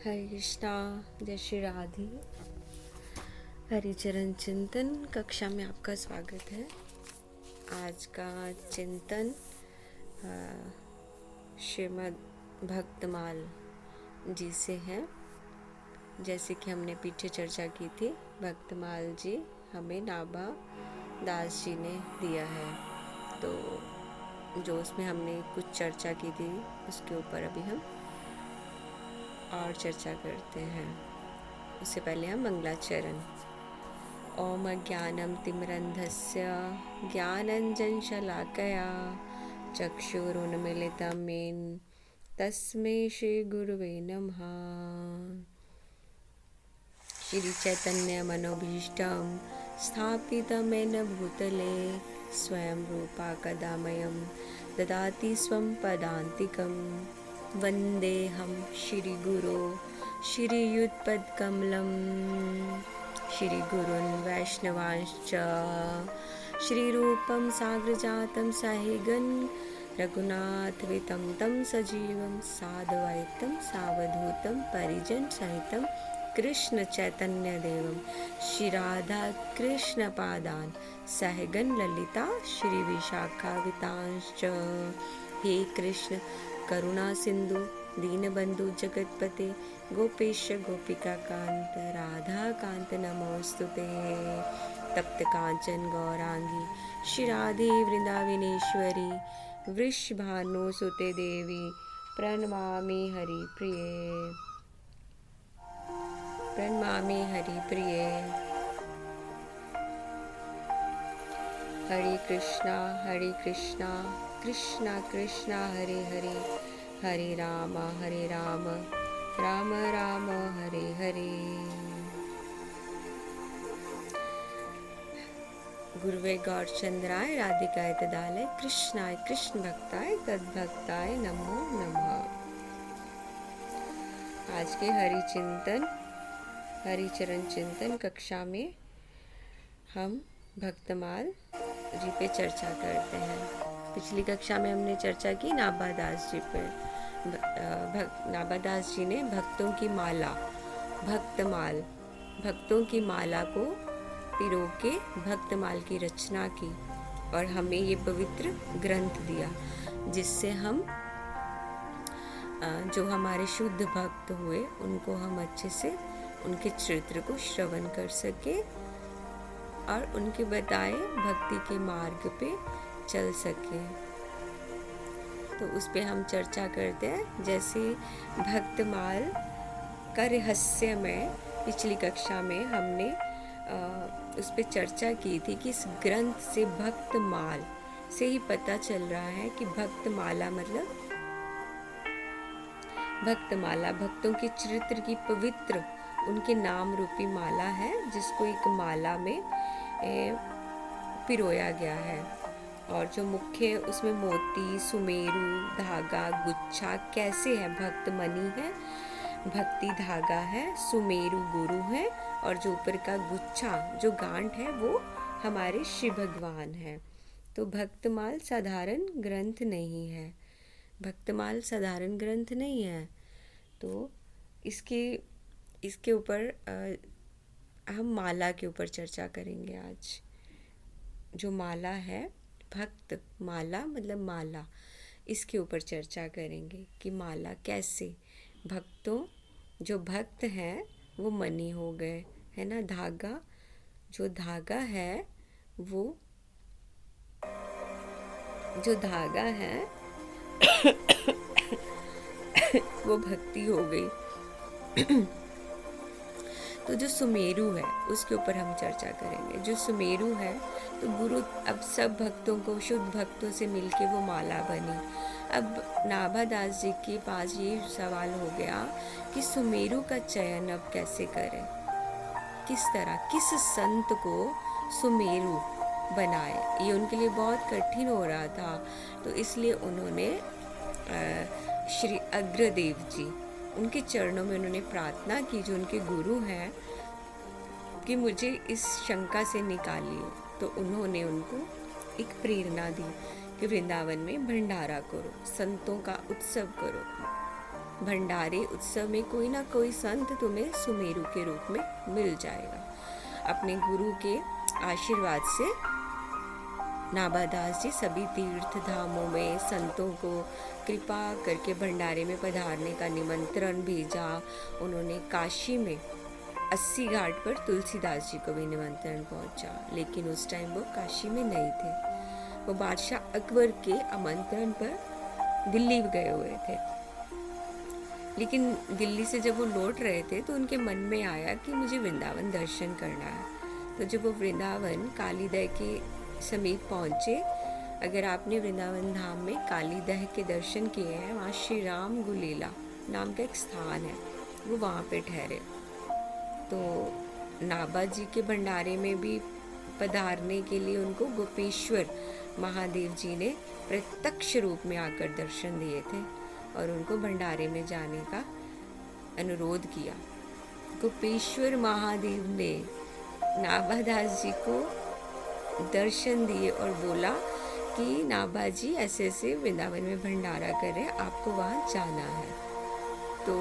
हरे कृष्णा। जय श्री राधे। हरिचरण चिंतन कक्षा में आपका स्वागत है। आज का चिंतन श्रीमद् भक्तमाल जी से है। जैसे कि हमने पीछे चर्चा की थी, भक्तमाल जी हमें नाभा दास जी ने दिया है। तो जो उसमें हमने कुछ चर्चा की थी उसके ऊपर अभी हम और चर्चा करते हैं। उससे पहले हम मंगलाचरण। ओम ज्ञानम तिमिरन्धस्य ज्ञानञ्जनशलाकया चक्षुरुन्मीलितं येन तस्मै श्रीगुरुवे नमः। श्रीचैतन्यमनोभीष्टं स्थापितं येन भूतले स्वयं रूपा कदा मह्यं ददाति स्वं पदान्तिकं। वन्देऽहं श्रीगुरो श्रीयुतपदकमलं श्रीगुरून् वैष्णवांश्च श्रीरूपं साग्रजातं सहितं रघुनाथवितं तं सजीवं साद्वैतं सावधूतं परिजनसहितं कृष्ण चैतन्यदेवं श्रीराधा कृष्णपादान् सहगन ललिता श्री विशाखावितांश्च। हे कृष्ण करुणा सिंधु दीनबंधु जगतपते गोपेश गोपिका कांत राधा कांत नमोस्तुते। तप्त कांचन गौरांगी श्री राधे वृंदावनेश्वरी वृषभानुसुते देवी प्रणमामि हरिप्रिये। प्रणमामि हरिप्रिये। हरे कृष्णा कृष्णा कृष्णा हरे हरे, हरे राम राम राम हरे हरे। गुरुवे गौरचंद्राय राधिकाय तदालय कृष्णाय कृष्ण भक्ताय तद्भक्ताय नमो नमः। आज के हरिचरण चिंतन कक्षा में हम भक्तमाल जी पे चर्चा करते हैं। पिछली कक्षा में हमने चर्चा की नाभा दास जी पे। नाभा दास जी ने भक्तों की माला, भक्तमाल, भक्तों की माला को पिरो के भक्तमाल की रचना की और हमें ये पवित्र ग्रंथ दिया, जिससे हम जो हमारे शुद्ध भक्त हुए उनको हम अच्छे से उनके चरित्र को श्रवण कर सके और उनके बताए भक्ति के मार्ग पे चल सके। तो उस पे हम चर्चा करते हैं। जैसे भक्तमाल का रहस्य में पिछली कक्षा में हमने उस पे चर्चा की थी कि इस ग्रंथ से भक्तमाल से ही पता चल रहा है कि भक्तमाला मतलब भक्तमाला भक्तों के चरित्र की पवित्र उनके नाम रूपी माला है, जिसको एक माला में पिरोया गया है। और जो मुख्य उसमें मोती, सुमेरु, धागा, गुच्छा कैसे है, भक्त मणि है, भक्ति धागा है, सुमेरु गुरु है और जो ऊपर का गुच्छा जो गांठ है वो हमारे शिव भगवान है। तो भक्तमाल साधारण ग्रंथ नहीं है, भक्तमाल साधारण ग्रंथ नहीं है। तो इसके ऊपर हम माला के ऊपर चर्चा करेंगे आज। जो माला है, भक्त माला मतलब माला, इसके ऊपर चर्चा करेंगे कि माला कैसे भक्तों, जो भक्त हैं वो मणि हो गए, है ना। धागा, जो धागा है जो धागा है वो भक्ति हो गई। तो जो सुमेरु है उसके ऊपर हम चर्चा करेंगे। जो सुमेरु है तो गुरु अब सब भक्तों को, शुद्ध भक्तों से मिलके वो माला बनी। अब नाभा दास जी के पास ये सवाल हो गया कि सुमेरु का चयन अब कैसे करें, किस तरह, किस संत को सुमेरु बनाए। ये उनके लिए बहुत कठिन हो रहा था। तो इसलिए उन्होंने श्री अग्रदेव जी, उनके चरणों में उन्होंने प्रार्थना की, जो उनके गुरु हैं, कि मुझे इस शंका से निकालिए। तो उन्होंने उनको एक प्रेरणा दी कि वृंदावन में भंडारा करो, संतों का उत्सव करो, भंडारे उत्सव में कोई ना कोई संत तुम्हें सुमेरु के रूप में मिल जाएगा। अपने गुरु के आशीर्वाद से नाभादास जी सभी तीर्थ धामों में संतों को कृपा करके भंडारे में पधारने का निमंत्रण भेजा। उन्होंने काशी में 80 घाट पर तुलसीदास जी को भी निमंत्रण पहुंचा, लेकिन उस टाइम वो काशी में नहीं थे। वो बादशाह अकबर के आमंत्रण पर दिल्ली गए हुए थे, लेकिन दिल्ली से जब वो लौट रहे थे तो उनके मन में आया कि मुझे वृंदावन दर्शन करना है। तो जब वो वृंदावन कालीदह के समीप पहुँचे, अगर आपने वृंदावन धाम में कालीदह के दर्शन किए हैं, वहाँ श्री राम गुलीला नाम का एक स्थान है, वो वहाँ पे ठहरे। तो नाभा जी के भंडारे में भी पधारने के लिए उनको गोपेश्वर महादेव जी ने प्रत्यक्ष रूप में आकर दर्शन दिए थे और उनको भंडारे में जाने का अनुरोध किया। गोपेश्वर महादेव ने नाभादास जी को दर्शन दिए और बोला कि नाभा जी ऐसे ऐसे वृंदावन में भंडारा कर रहे हैं, आपको वहाँ जाना है। तो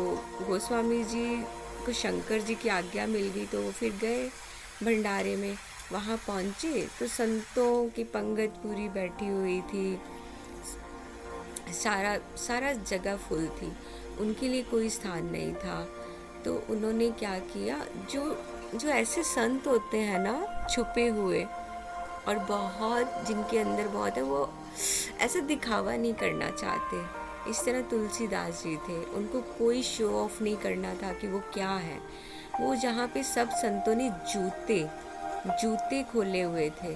गोस्वामी जी को शंकर जी की आज्ञा मिल गई, तो वो फिर गए भंडारे में। वहाँ पहुँचे तो संतों की पंगत पूरी बैठी हुई थी, सारा जगह फुल थी, उनके लिए कोई स्थान नहीं था। तो उन्होंने क्या किया, जो ऐसे संत होते हैं ना छुपे हुए और बहुत जिनके अंदर बहुत है, वो ऐसा दिखावा नहीं करना चाहते। इस तरह तुलसीदास जी थे, उनको कोई शो ऑफ नहीं करना था कि वो क्या है। वो जहाँ पे सब संतों ने जूते खोले हुए थे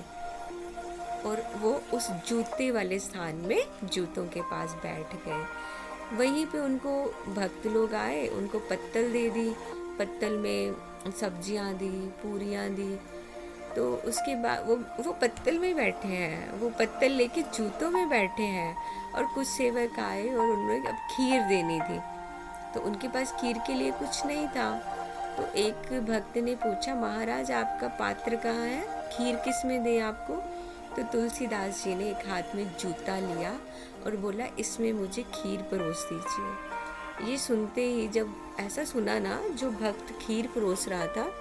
और वो उस जूते वाले स्थान में जूतों के पास बैठ गए। वहीं पे उनको भक्त लोग आए, उनको पत्तल दे दी, पत्तल में सब्जियां दी, पूरियां दी। तो उसके बाद वो पत्तल में बैठे हैं, वो पत्तल लेके जूतों में बैठे हैं। और कुछ सेवक आए और उन्होंने अब खीर देनी थी, तो उनके पास खीर के लिए कुछ नहीं था। तो एक भक्त ने पूछा, महाराज आपका पात्र कहाँ है, खीर किस में दे आपको? तो तुलसीदास जी ने एक हाथ में जूता लिया और बोला, इसमें मुझे खीर परोस दीजिए। ये सुनते ही जब ऐसा सुना ना, जो भक्त खीर परोस रहा था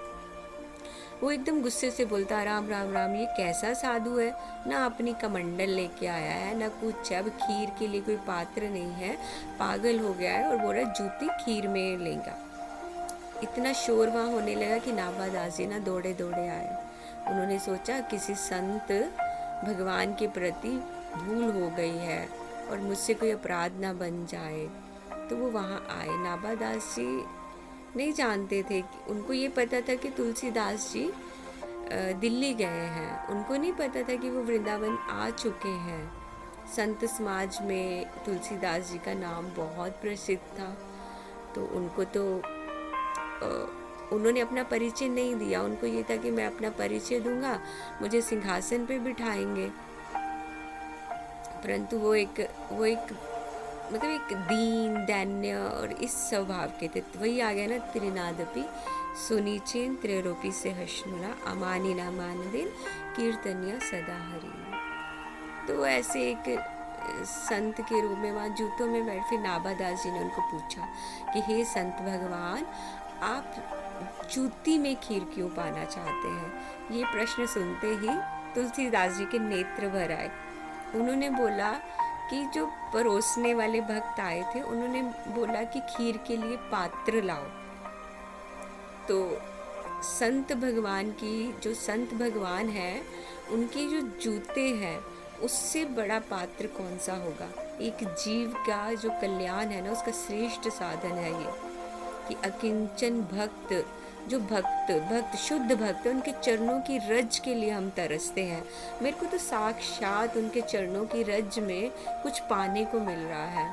वो एकदम गुस्से से बोलता, राम राम राम, ये कैसा साधु है, ना अपनी कमंडल लेके आया है ना कुछ, अब खीर के लिए कोई पात्र नहीं है, पागल हो गया है और बोल रहा जूती खीर में लेगा। इतना शोर वहाँ होने लगा कि नाभादास जी ना दौड़े दौड़े आए। उन्होंने सोचा किसी संत भगवान के प्रति भूल हो गई है और मुझसे कोई अपराध ना बन जाए। तो वो वहाँ आए। नाभादास जी नहीं जानते थे, उनको ये पता था कि तुलसीदास जी दिल्ली गए हैं, उनको नहीं पता था कि वो वृंदावन आ चुके हैं। संत समाज में तुलसीदास जी का नाम बहुत प्रसिद्ध था, तो उनको तो उन्होंने अपना परिचय नहीं दिया। उनको ये था कि मैं अपना परिचय दूंगा, मुझे सिंहासन पे बिठाएंगे। परंतु वो एक मतलब एक दीन दैन्य और इस स्वभाव के थे। वही आ गया ना, त्रिनादपि सुनीचेन त्रैरोपी से हश्नुना अमानी ना मानदेन कीर्तनिया सदा हरि। तो ऐसे एक संत के रूप में वहाँ जूतों में बैठ, फिर नाभादास जी ने उनको पूछा कि हे संत भगवान, आप जूती में खीर क्यों पाना चाहते हैं? ये प्रश्न सुनते ही तुलसीदास जी के नेत्र भर आए। उन्होंने बोला कि जो परोसने वाले भक्त आए थे, उन्होंने बोला कि खीर के लिए पात्र लाओ। तो संत भगवान की, जो संत भगवान हैं, उनके जो जूते हैं, उससे बड़ा पात्र कौन सा होगा? एक जीव का जो कल्याण है ना, उसका श्रेष्ठ साधन है ये कि अकिंचन भक्त, जो भक्त शुद्ध भक्त, उनके चरणों की रज के लिए हम तरसते हैं। मेरे को तो साक्षात उनके चरणों की रज में कुछ पाने को मिल रहा है।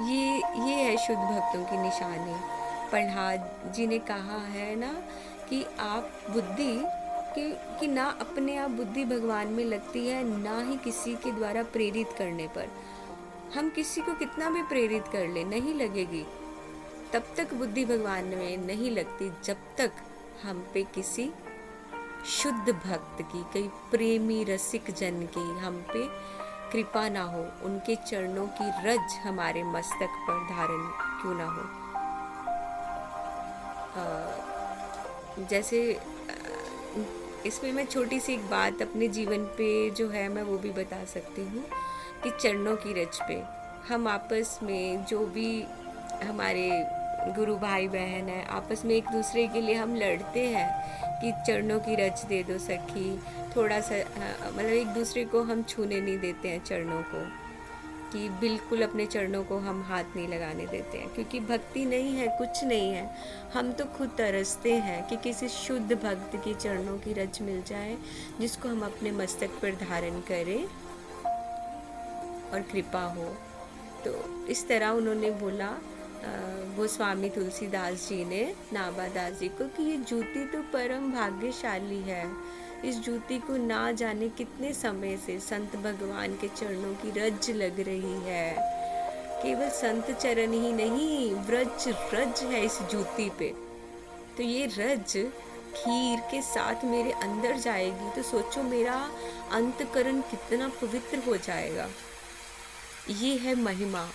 ये है शुद्ध भक्तों की निशानी। प्रहलाद जी ने कहा है ना कि आप बुद्धि कि ना अपने आप बुद्धि भगवान में लगती है, ना ही किसी के द्वारा प्रेरित करने पर। हम किसी को कितना भी प्रेरित कर ले, नहीं लगेगी। तब तक बुद्धि भगवान में नहीं लगती जब तक हम पे किसी शुद्ध भक्त की, कई प्रेमी रसिक जन की हम पे कृपा ना हो, उनके चरणों की रज हमारे मस्तक पर धारण क्यों ना हो। जैसे इसमें मैं छोटी सी एक बात अपने जीवन पे जो है मैं वो भी बता सकती हूँ कि चरणों की रज पे हम आपस में जो भी हमारे गुरु भाई बहन है, आपस में एक दूसरे के लिए हम लड़ते हैं कि चरणों की रज दे दो सखी, थोड़ा सा मतलब एक दूसरे को हम छूने नहीं देते हैं चरणों को, कि बिल्कुल अपने चरणों को हम हाथ नहीं लगाने देते हैं, क्योंकि भक्ति नहीं है, कुछ नहीं है। हम तो खुद तरसते हैं कि किसी शुद्ध भक्त के चरणों की रज मिल जाए, जिसको हम अपने मस्तक पर धारण करें और कृपा हो। तो इस तरह उन्होंने बोला वो स्वामी तुलसीदास जी ने नाभादास जी को कि ये जूती तो परम भाग्यशाली है, इस जूती को ना जाने कितने समय से संत भगवान के चरणों की रज लग रही है। केवल संत चरण ही नहीं, व्रज रज है इस जूती पे। तो ये रज खीर के साथ मेरे अंदर जाएगी तो सोचो मेरा अंतकरण कितना पवित्र हो जाएगा। ये है महिमा,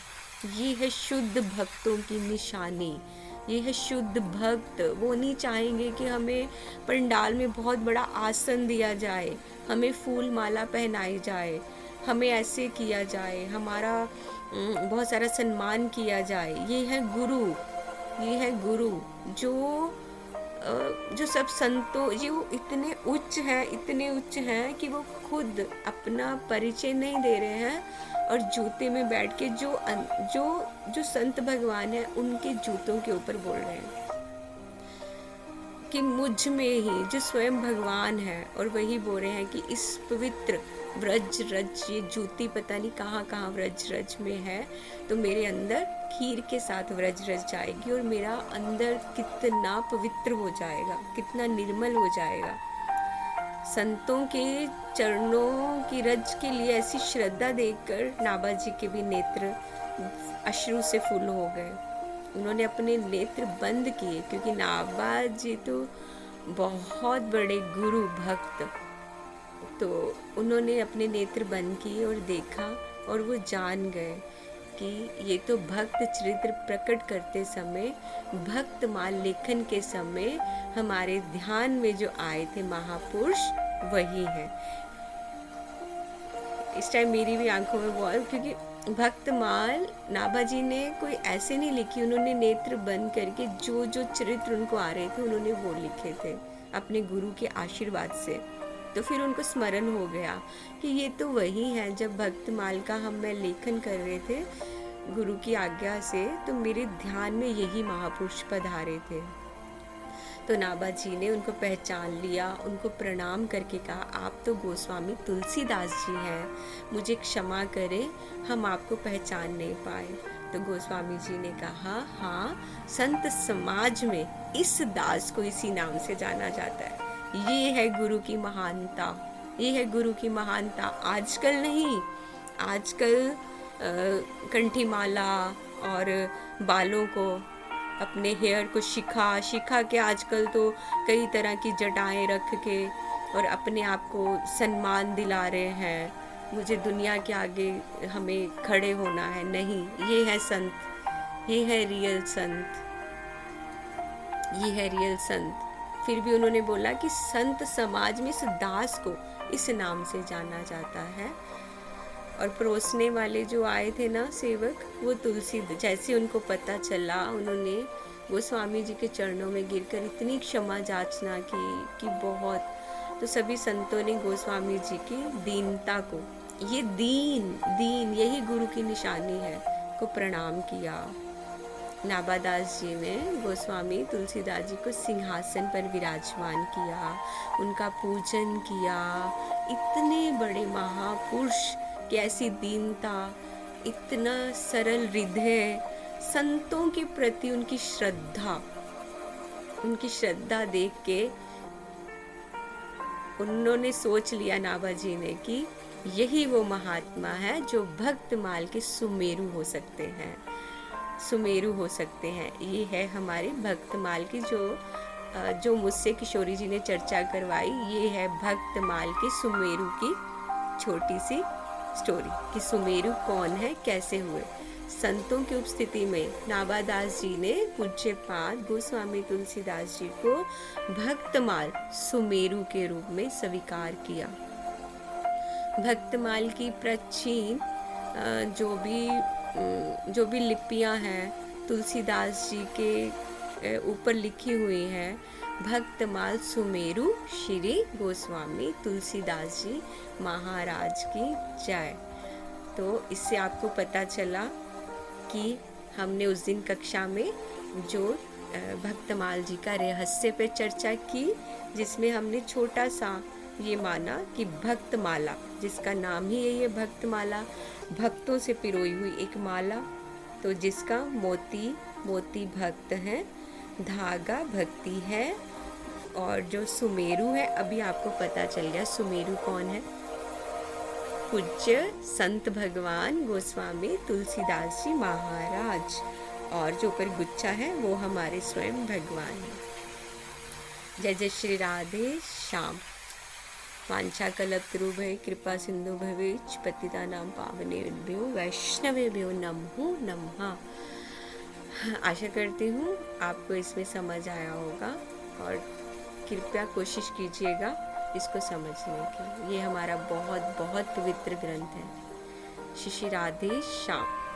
ये है शुद्ध भक्तों की निशानी। ये है शुद्ध भक्त। वो नहीं चाहेंगे कि हमें पंडाल में बहुत बड़ा आसन दिया जाए, हमें फूल माला पहनाई जाए, हमें ऐसे किया जाए, हमारा बहुत सारा सम्मान किया जाए। ये है गुरु, ये है गुरु जो सब संतों, ये वो इतने उच्च हैं कि वो खुद अपना परिचय नहीं दे रहे हैं और जूते में बैठ के जो संत भगवान है उनके जूतों के ऊपर बोल रहे हैं कि मुझ में ही जो स्वयं भगवान है, और वही बोल रहे हैं कि इस पवित्र व्रज रज, ये जूती पता नहीं कहाँ कहाँ व्रज रज में है, तो मेरे अंदर खीर के साथ व्रज रज जाएगी और मेरा अंदर कितना पवित्र हो जाएगा, कितना निर्मल हो जाएगा। संतों के चरणों की रज के लिए ऐसी श्रद्धा देखकर नाभा जी के भी नेत्र अश्रु से फूल हो गए। उन्होंने अपने नेत्र बंद किए, क्योंकि नाभा जी तो बहुत बड़े गुरु भक्त, तो उन्होंने अपने नेत्र बंद किए और देखा और वो जान गए कि ये तो भक्त चरित्र प्रकट करते समय, भक्त माल लेखन के समय हमारे ध्यान में जो आए थे महापुरुष वही है। इस टाइम मेरी भी आंखों में बहुत, क्योंकि भक्तमाल नाभा जी ने कोई ऐसे नहीं लिखी, उन्होंने नेत्र बंद करके जो जो चरित्र उनको आ रहे थे उन्होंने वो लिखे थे अपने गुरु के आशीर्वाद से। तो फिर उनको स्मरण हो गया कि ये तो वही है। जब भक्तमाल का मैं लेखन कर रहे थे गुरु की आज्ञा से, तो मेरे ध्यान में यही महापुरुष पधारे थे। तो नाभा जी ने उनको पहचान लिया, उनको प्रणाम करके कहा, आप तो गोस्वामी तुलसीदास जी हैं, मुझे क्षमा करें, हम आपको पहचान नहीं पाए। तो गोस्वामी जी ने कहा, हाँ, संत समाज में इस दास को इसी नाम से जाना जाता है। ये है गुरु की महानता, ये है गुरु की महानता। आजकल नहीं, आजकल कंठी माला और बालों को, अपने हेयर को शिखा के आजकल तो कई तरह की जटाएं रख के और अपने आप को सम्मान दिला रहे हैं, मुझे दुनिया के आगे हमें खड़े होना है। नहीं, ये है संत, ये है रियल संत, ये है रियल संत। फिर भी उन्होंने बोला कि संत समाज में इस दास को इस नाम से जाना जाता है। और परोसने वाले जो आए थे ना सेवक, वो तुलसी, जैसे उनको पता चला, उन्होंने गोस्वामी जी के चरणों में गिरकर इतनी क्षमा याचना की कि बहुत। तो सभी संतों ने गोस्वामी जी की दीनता को, ये दीन यही गुरु की निशानी है, को प्रणाम किया। नाभादास जी ने गोस्वामी तुलसीदास जी को सिंहासन पर विराजमान किया, उनका पूजन किया। इतने बड़े महापुरुष की ऐसी दीनता, इतना सरल हृदय, संतों के प्रति उनकी श्रद्धा देख के उन्होंने सोच लिया नाभा जी ने कि यही वो महात्मा है जो भक्तमाल के सुमेरु हो सकते हैं, सुमेरु हो सकते हैं। ये है हमारे भक्तमाल की जो मुझसे किशोरी जी ने चर्चा करवाई, ये है भक्तमाल के सुमेरु की छोटी सी स्टोरी कि सुमेरु कौन है, कैसे हुए। संतों की उपस्थिति में नाभादास जी ने पूज्यपाद गोस्वामी तुलसीदास जी को भक्तमाल सुमेरु के रूप में स्वीकार किया। भक्तमाल की प्राचीन जो भी लिपियां हैं तुलसीदास जी के ऊपर लिखी हुई हैं, भक्तमाल सुमेरु श्री गोस्वामी तुलसीदास जी महाराज की जय। तो इससे आपको पता चला कि हमने उस दिन कक्षा में जो भक्तमाल जी का रहस्य पे चर्चा की, जिसमें हमने छोटा सा ये माना कि भक्तमाला, जिसका नाम ही यही है भक्तमाला, भक्तों से पिरोई हुई एक माला, तो जिसका मोती भक्त है, धागा भक्ति है, और जो सुमेरु है, अभी आपको पता चल गया सुमेरु कौन है, पूज्य संत भगवान गोस्वामी तुलसीदास जी महाराज, और जो ऊपर गुच्छा है वो हमारे स्वयं भगवान है। जय जय श्री राधे श्याम। वांछा कल्पतरुभ्यः कृपा सिंधु भवेच्च पतितानां पावनेभ्यो वैष्णवेभ्यो नमो नमः। आशा करती हूँ आपको इसमें समझ आया होगा, और कृपया कोशिश कीजिएगा इसको समझने की। ये हमारा बहुत बहुत पवित्र ग्रंथ है। श्री राधे श्याम।